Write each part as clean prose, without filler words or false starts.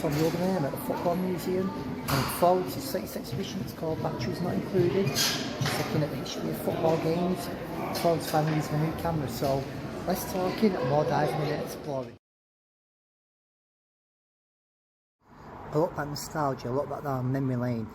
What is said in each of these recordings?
Tom the other name at the Football Museum. And forward to this exhibition, it's called Batteries Not Included. Just looking at the history of football games. Tom's finally using a new camera, so less talking and more diving in and exploring. I look back nostalgia, I look back down memory lane.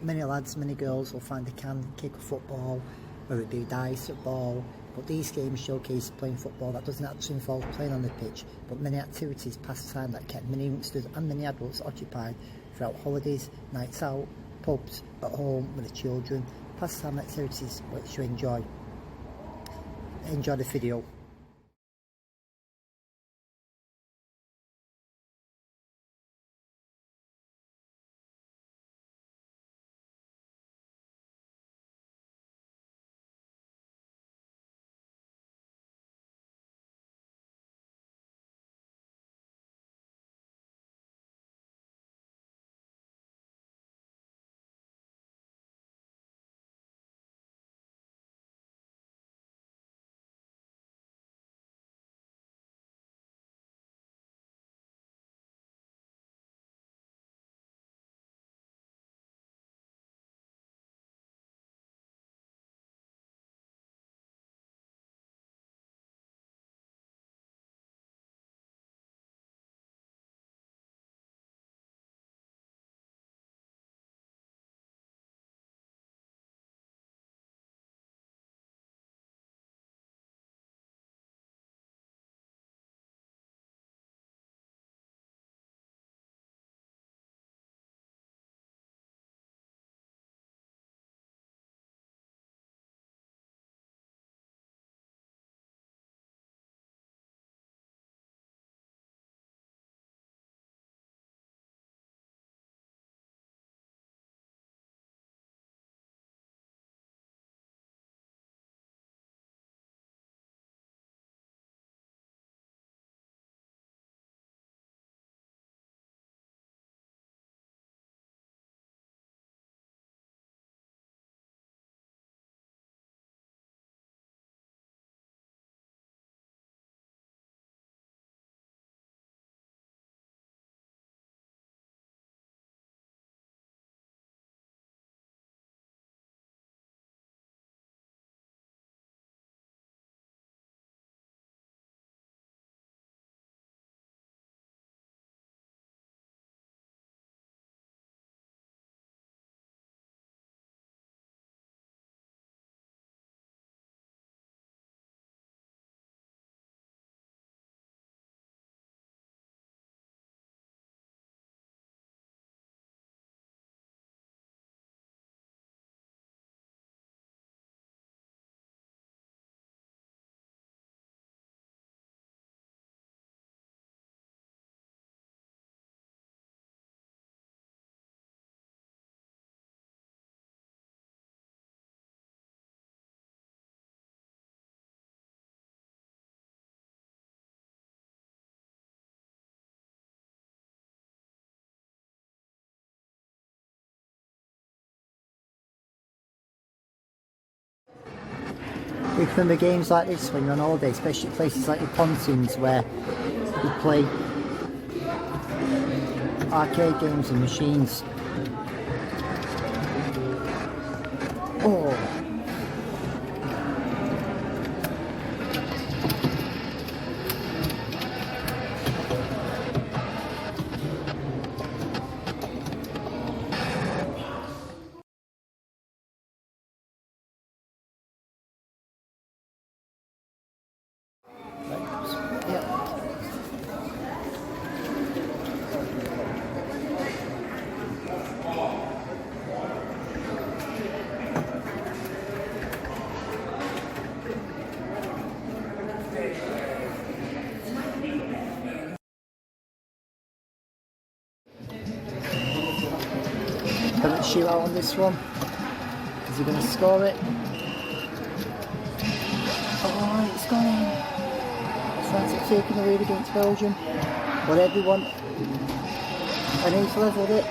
Many lads, many girls will find they can kick a football, whether it be dice or ball, but these games showcase playing football that doesn't actually involve playing on the pitch, but many activities, pastime that kept many youngsters and many adults occupied throughout holidays, nights out, pubs, at home with the children, pastime activities which you enjoy. Enjoy the video. You remember games like this when you're on holiday, especially places like the pontoons where you play arcade games and machines. Oh. Going to shoot out on this one. Is he going to score it? Oh, it's gone in. France are taking the lead against Belgium. But everyone, and he's levelled it.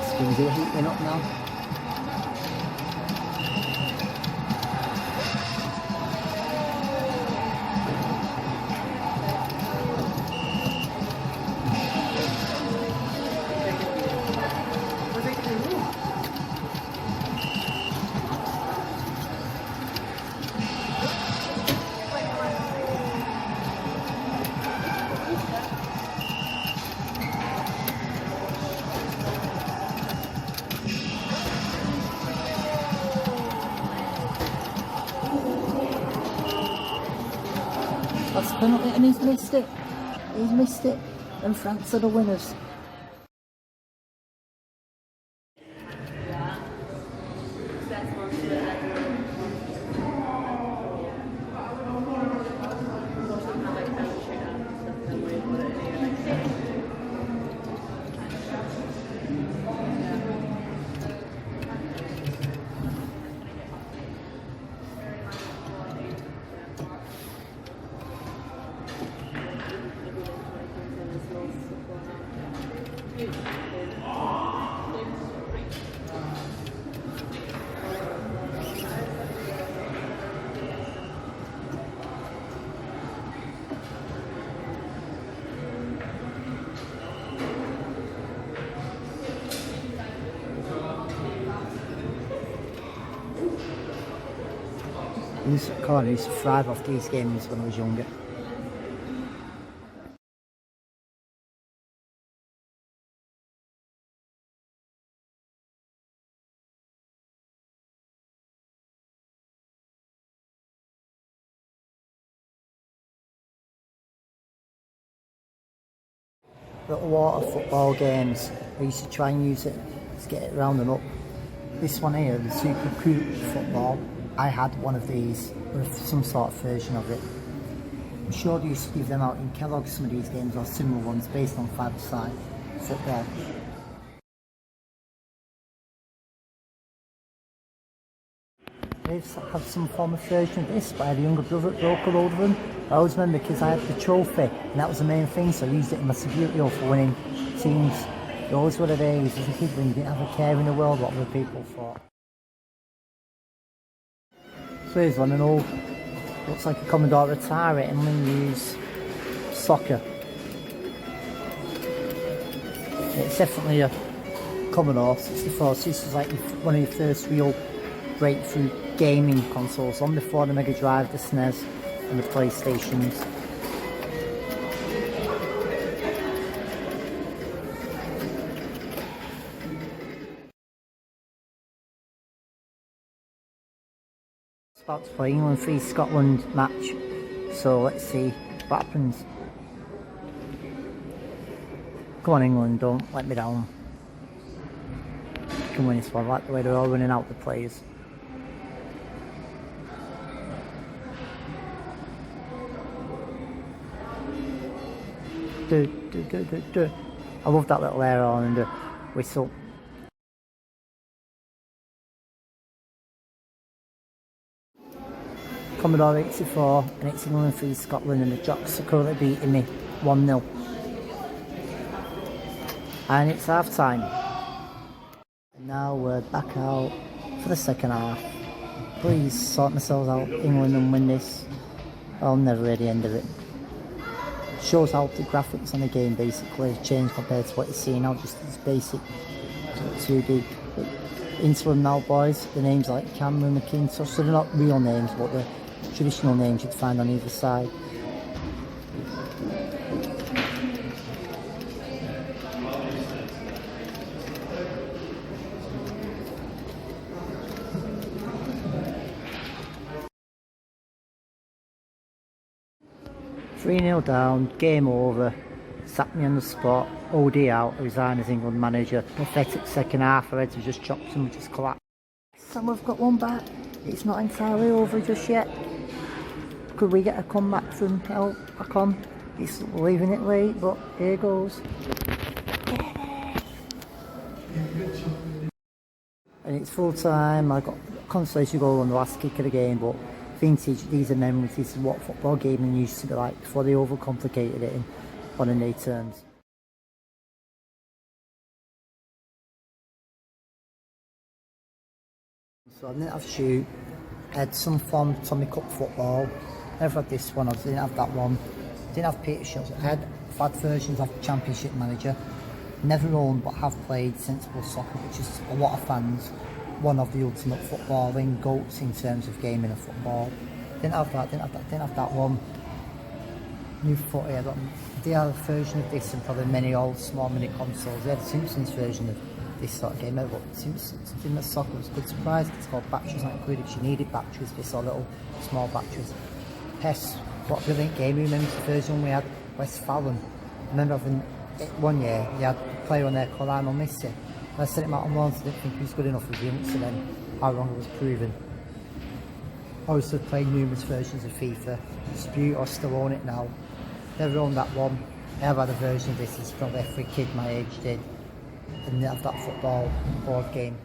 Skins are heating up now. And he's missed it. He's missed it. And France are the winners. I used to thrive off these games when I was younger. Little water football games, I used to try and use it to get it round and up. This one here, the Super Coupe football, I had one of these, or some sort of version of it. I'm sure they used to give them out in Kellogg's, some of these games, or similar ones based on five-side football. They've had some form of version of this, but I had a younger brother that broke a load of them. I always remember because I had the trophy, and that was the main thing, so I used it in my Subbuteo for winning teams. Those were the days as a kid when you didn't have a care in the world what other people thought. So here's one, an old, looks like a Commodore Atari, and we use soccer. It's definitely a Commodore 64, so this is like one of your first real breakthrough gaming consoles, on before the Mega Drive, the SNES and the PlayStations. It's about to play England v Scotland match, so let's see what happens. Come on England, don't let me down. You can win this one. I like the way they're all running out the players. I love that little air on and the whistle. Commodore 84, and it's England v Scotland, and the Jocks are currently beating me 1-0. And it's half time. And now we're back out for the second half. Please sort myself out, England, and win this. I'll never hear the end of it. Shows how the graphics on the game basically changed compared to what you're seeing now, just as basic 2D. But into them now, boys. The names are like Cameron, McIntosh, so they're not real names, but they're traditional names you'd find on either side. "3-0 down, game over, sacked me on the spot, OD out, resign as England manager. Pathetic second half, our heads have just chopped and we just collapsed." So we've got one back, it's not entirely over just yet. Could we get a comeback from help back on? It's leaving it late, but here goes. And it's full time. I got a consolation goal on the last kick of the game, but vintage, these are memories. This is what football gaming used to be like before they overcomplicated it in modern day terms. So I didn't have shoot. I had some form of Tommy Cup football. Never had this one. I didn't have that one. Didn't have Peter Shields. I've had versions of Championship Manager. Never owned, but have played Sensible Soccer, which is a lot of fans. One of the ultimate footballing goats in terms of gaming of football. Didn't have that. Didn't have that one. New footy. They had a version of this and probably many old small mini consoles. They had a Simpsons version of this sort of game. But Simpsons Ultimate Soccer was a good surprise. It's called Batteries Not Included. If you needed batteries, this or little small batteries. PES What a brilliant game. Who remembers the first one we had? Westfalen. I remember having it one year, we had a player on there called Arnold Missy. I sent him out on loan, so I didn't think he was good enough as a youngster then. How wrong I was proven. I also played numerous versions of FIFA. Dispute, I still own it now. Never owned that one. I have had a version of this, it's probably every kid my age did. And I've got a football board game.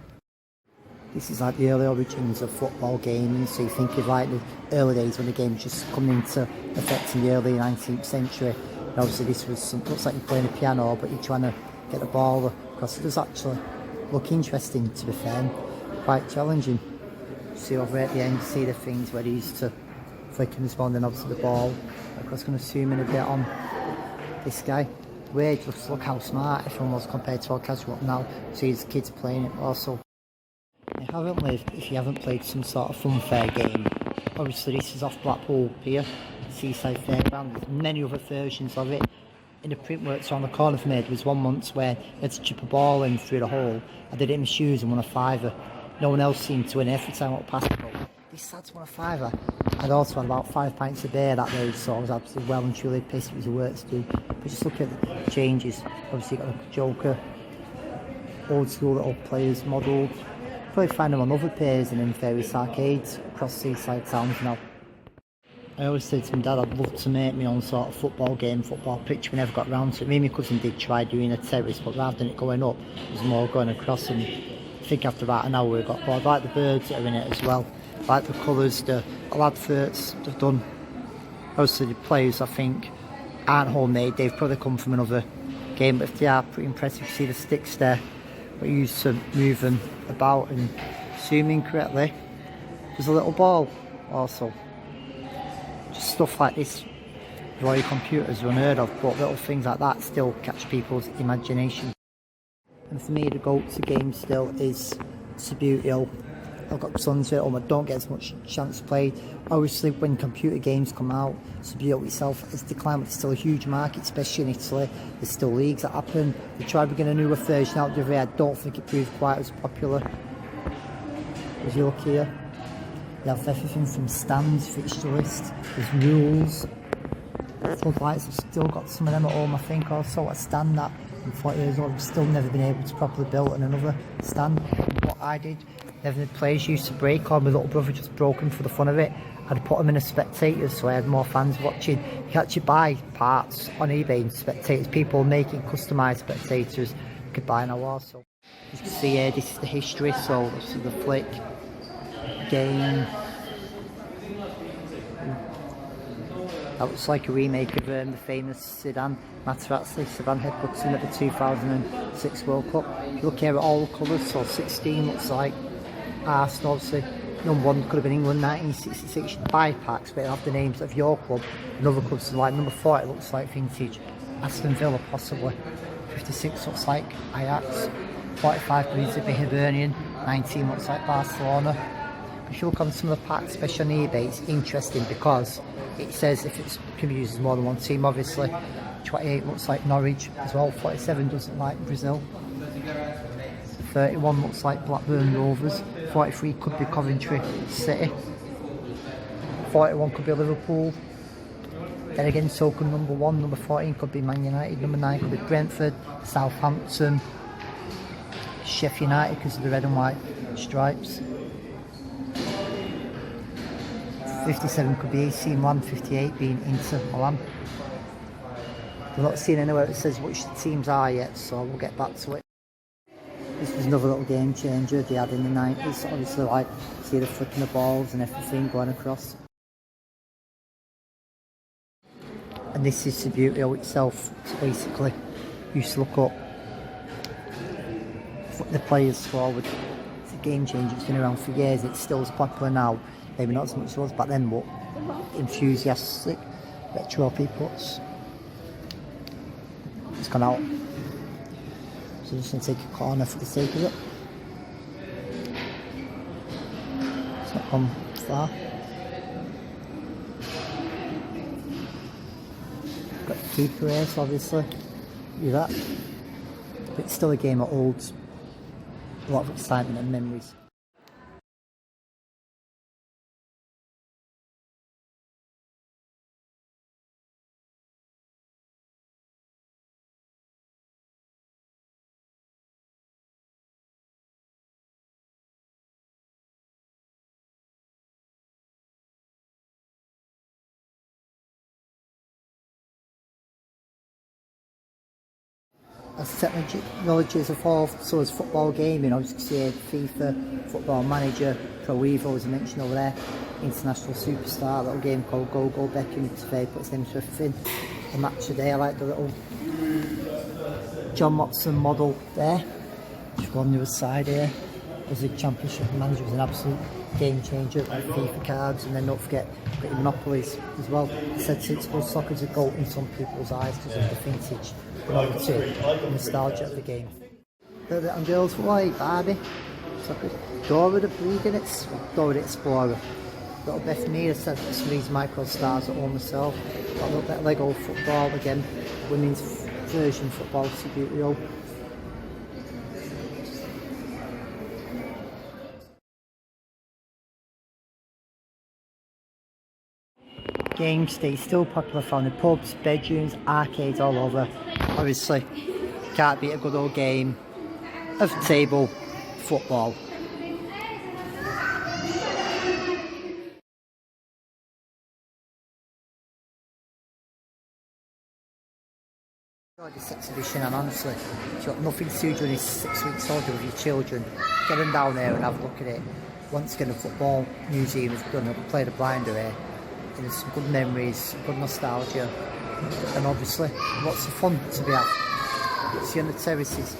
This is like the early origins of football gaming, so you think of like the early days when the game was just coming into effect in the early 19th century. And obviously this was looks like you're playing a piano, but you're trying to get the ball across. It does actually look interesting, to be fair, and quite challenging. See over at the end, see the things where he used to flick and respond, and obviously the ball. I was going to zoom in a bit on this guy. Weird, just look how smart everyone was compared to all casual now. See his kids playing it also. If you haven't played some sort of funfair game, obviously this is off Blackpool here, Seaside Fairground. There's many other versions of it. In the printworks around the corner from me, there was one once where I had to chip a ball in through the hole. I did it in my shoes and won a fiver. No one else seemed to win every time I walked past the goal. This lad's won a fiver. I'd also had about 5 pints a day that day, so I was absolutely well and truly pissed. It was a work to do. But just look at the changes. Obviously, you've got the Joker, old school little players modelled. Probably find them on other pairs and in various arcades across seaside towns now. I always said to my dad I'd love to make my own sort of football game, football pitch. We never got round to it. Me and my cousin did try doing a terrace, but rather than it going up, it was more going across. And I think after about an hour we got bored. I like the birds that are in it as well. I like the colours, the adverts they've done. Obviously the players, I think, aren't homemade. They've probably come from another game, but if they are, pretty impressive. You see the sticks there, but you used to move them about. And zooming correctly, there's a little ball also. Just stuff like this, Royal computers are unheard of, but little things like that still catch people's imagination. And for me, the go-to game still is Subbuteo. I've got sons at home, I don't get as much chance to play. Obviously, when computer games come out, Subbuteo itself has declined, but it's still a huge market, especially in Italy. There's still leagues that happen. They tried bringing a newer version out the other day. I don't think it proved quite as popular. As you look here, you have everything from stands, fixture list, there's rules. Floodlights, I've still got some of them at home, I think. Also, a stand that I'm 40 years old, I've still never been able to properly build another stand. What I did, never the players used to break, or my little brother just broke them for the fun of it. I'd put them in as spectators, so I had more fans watching. You can actually buy parts on eBay and spectators, people making customised spectators you could buy now also. You can see here, this is the history, so this is the flick game. That looks like a remake of the famous Zidane Materazzi Zidane headbutting at the 2006 World Cup. If you look here at all the colours, so 16 looks like Arsenal, obviously. Number 1 could have been England 1966. You buy packs, but it'll have the names of your club and other clubs. So like number 40 it looks like vintage Aston Villa, possibly. 56 looks like Ajax. 45 believes to be Hibernian. 19 looks like Barcelona. If you look on some of the packs, especially on eBay, it's interesting because it says if it can be used as more than one team, obviously. 28 looks like Norwich as well. 47 doesn't like Brazil. 31 looks like Blackburn Rovers. 43 could be Coventry City. 41 could be Liverpool. Then again, so could number 1. Number 14 could be Man United. Number 9 could be Brentford, Southampton, Sheffield United because of the red and white stripes. 57 could be AC Milan, 58 being Inter Milan. We're not seeing anywhere it says which the teams are yet, so we'll get back to it. This was another little game changer they had in the 90s, obviously, like, see the flicking the balls and everything going across. And this is Subbuteo itself, so basically, you used to look up the players forward. It's a game changer, it's been around for years, it's still as popular now, maybe not as much as it was back then, but enthusiastic retro people. It's gone out. So I'm just going to take a corner for the sake of it. It's not gone far. Got the keeper here, so obviously do that. But it's still a game that holds a lot of excitement and memories. as technology has evolved, so has football gaming. Obviously, FIFA, Football Manager, Pro Evo, as I mentioned over there, International Superstar, a little game called Go Go Beckham. Today puts them to everything. A match today, I like the little John Watson model there. Just go on the other side here. As a Championship Manager was an absolute game changer, like FIFA cards, and then don't forget Monopolies as well. I said sensible soccer's a goat in some people's eyes because of the vintage, the nostalgia of the game. But on girls' Hawaii, Barbie, soccer, Dora the Breed, it's Dora the Explorer. Little Beth Mead said some of these micro stars at home myself. Got a little bit of Lego football again, women's version football, Subbuteo. Games stay still popular, found in pubs, bedrooms, arcades all over. Obviously, can't beat a good old game of table football. This exhibition, and honestly, you've got nothing to do during this 6 weeks older with your children. Get them down there and have a look at it. Once again, the football museum is going to play the blinder here. There's some good memories, good nostalgia, and obviously lots of fun to be had. See you on the terraces.